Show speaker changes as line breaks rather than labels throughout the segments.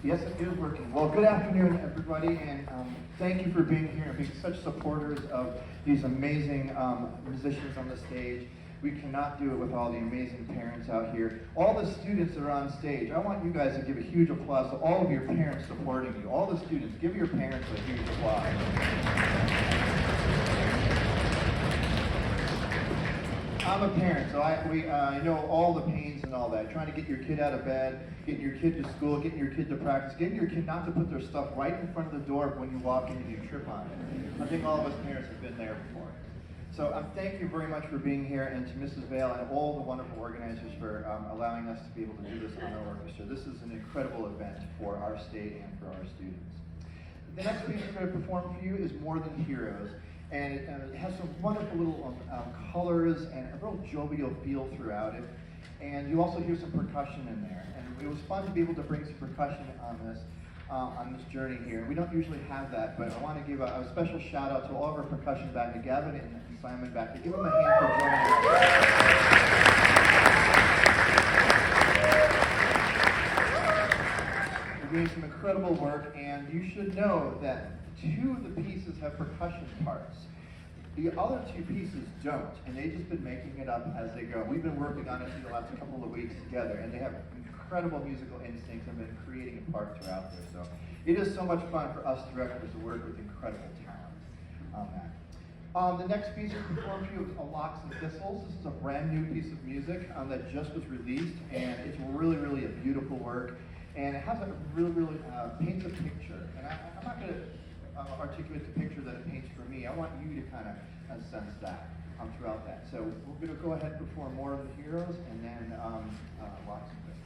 Yes, it is working. Well, good afternoon, everybody, and thank you for being here and being such supporters of these amazing musicians on the stage. We cannot do it with all the amazing parents out here. All the students that are on stage, I want you guys to give a huge applause to all of your parents supporting you. All the students, give your parents a huge applause. I'm a parent, so I know all the pains and all that. Trying to get your kid out of bed, getting your kid to school, getting your kid to practice, getting your kid not to put their stuff right in front of the door when you walk in and you trip on it. I think all of us parents have been there before. So thank you very much for being here, and to Mrs. Vale and all the wonderful organizers for allowing us to be able to do this on our orchestra. This is an incredible event for our state and for our students. The next piece we're going to perform for you is More Than Heroes. And it has some wonderful little colors and a real jovial feel throughout it. And you also hear some percussion in there. And it was fun to be able to bring some percussion on this journey here. We don't usually have that, but I want to give a special shout out to all of our percussion back, to Gavin and Simon back. Give them a hand for joining us. They're doing some incredible work, and you should know that 2 of the pieces have percussion parts. The other 2 pieces don't, and they've just been making it up as they go. We've been working on it for the last couple of weeks together, and they have incredible musical instincts and been creating a part throughout there. So it is so much fun for us directors to work with incredible talent on that. The next piece we performed for you is Locks and Thistles. This is a brand new piece of music that just was released, and it's really, really a beautiful work. And it has a really, paints a picture. And I'm not going to articulate the picture that it paints for me. I want you to kind of sense that throughout that. So we're going to go ahead and perform More of the Heroes, and then Locks and Thistles.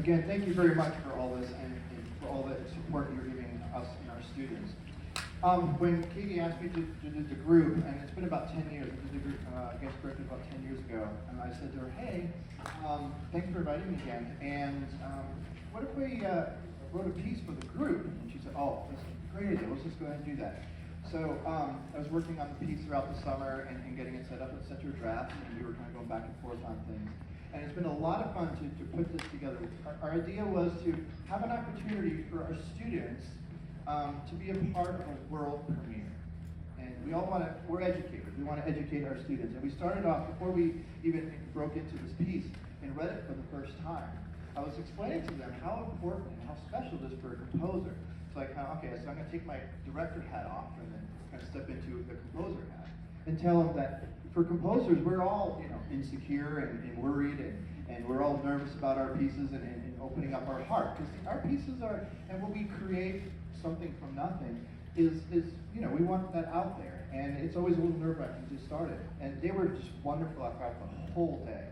Again, thank you very much for all this and for all the support you're giving us and our students. When Katie asked me to do the group, and it's been about 10 years, I did the group, guest directed about 10 years ago, and I said to her, hey, thanks for inviting me again, and what if we wrote a piece for the group? And she said, oh, that's a great idea, let's just go ahead and do that. So I was working on the piece throughout the summer and getting it set up and set your draft, and we were kind of going back and forth on things. And it's been a lot of fun to put this together. Our idea was to have an opportunity for our students to be a part of a world premiere. And we all want to, we're educators, we want to educate our students. And we started off, before we even broke into this piece and read it for the first time, I was explaining to them how important and how special it is for a composer. So I kind of, okay, so I'm going to take my director hat off and then kind of step into the composer hat and tell them that for composers, we're all, insecure and worried, and we're all nervous about our pieces and opening up our heart. Because our pieces are, and when we create something from nothing, is we want that out there. And it's always a little nerve-wracking to start it. And they were just wonderful throughout the whole day.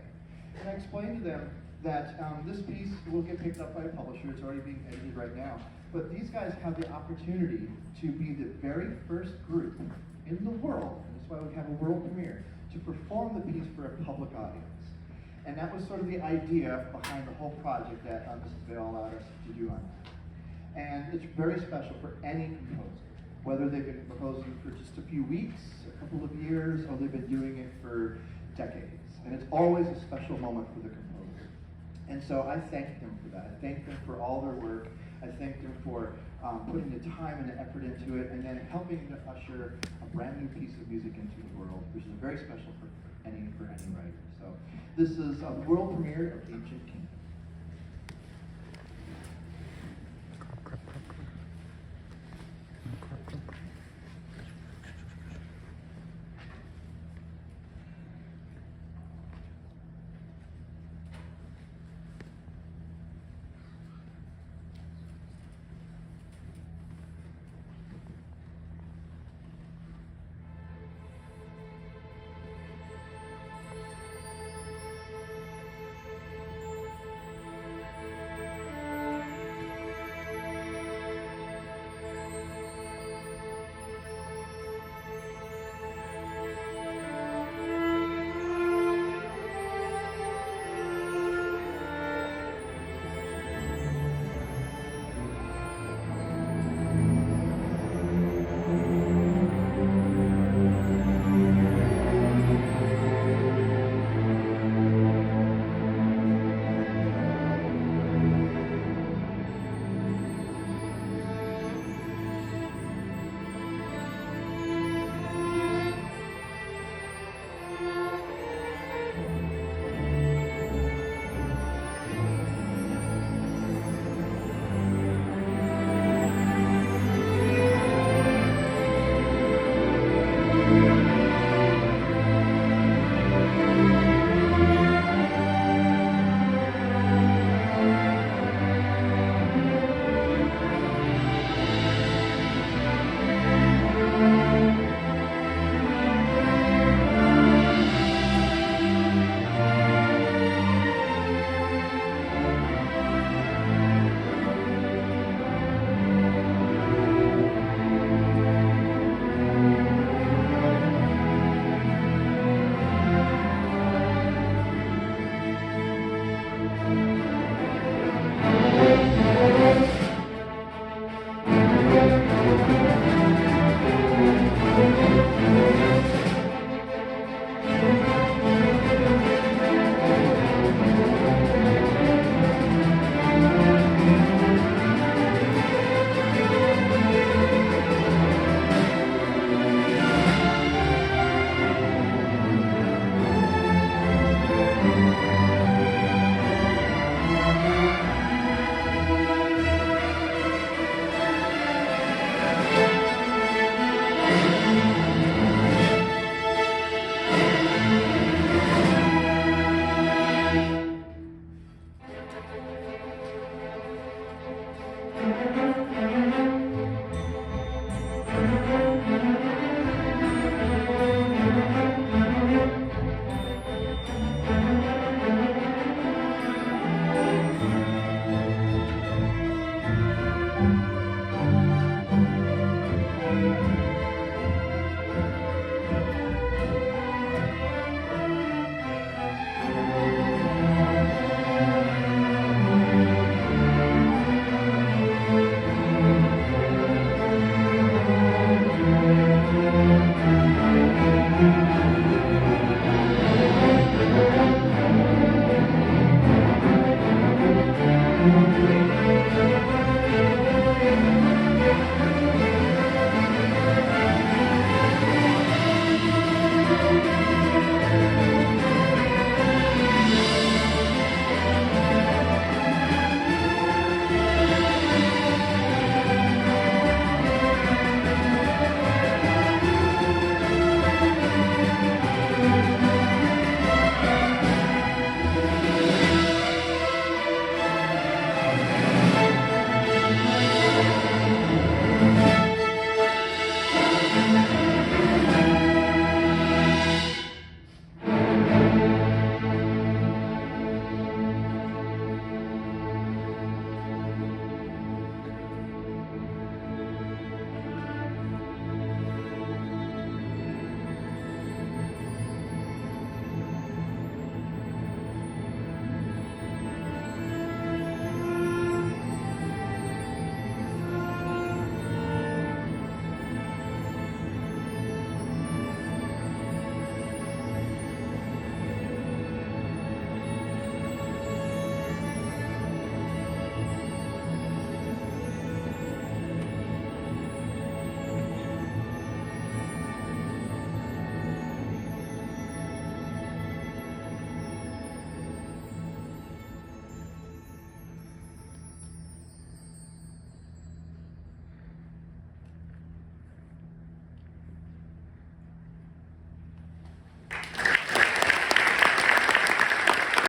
And I explained to them that this piece will get picked up by a publisher. It's already being edited right now. But these guys have the opportunity to be the very first group in the world, and that's why we have a world premiere, to perform the piece for a public audience. And that was sort of the idea behind the whole project that Mrs. Bale allowed us to do on that. And it's very special for any composer, whether they've been composing for just a few weeks, a couple of years, or they've been doing it for decades. And it's always a special moment for the composer. And so I thank them for that. I thank them for all their work. I thank them for putting the time and the effort into it, and then helping to usher a brand new piece of music into the world, which is very special for any writer. So this is the world premiere of Ancient King.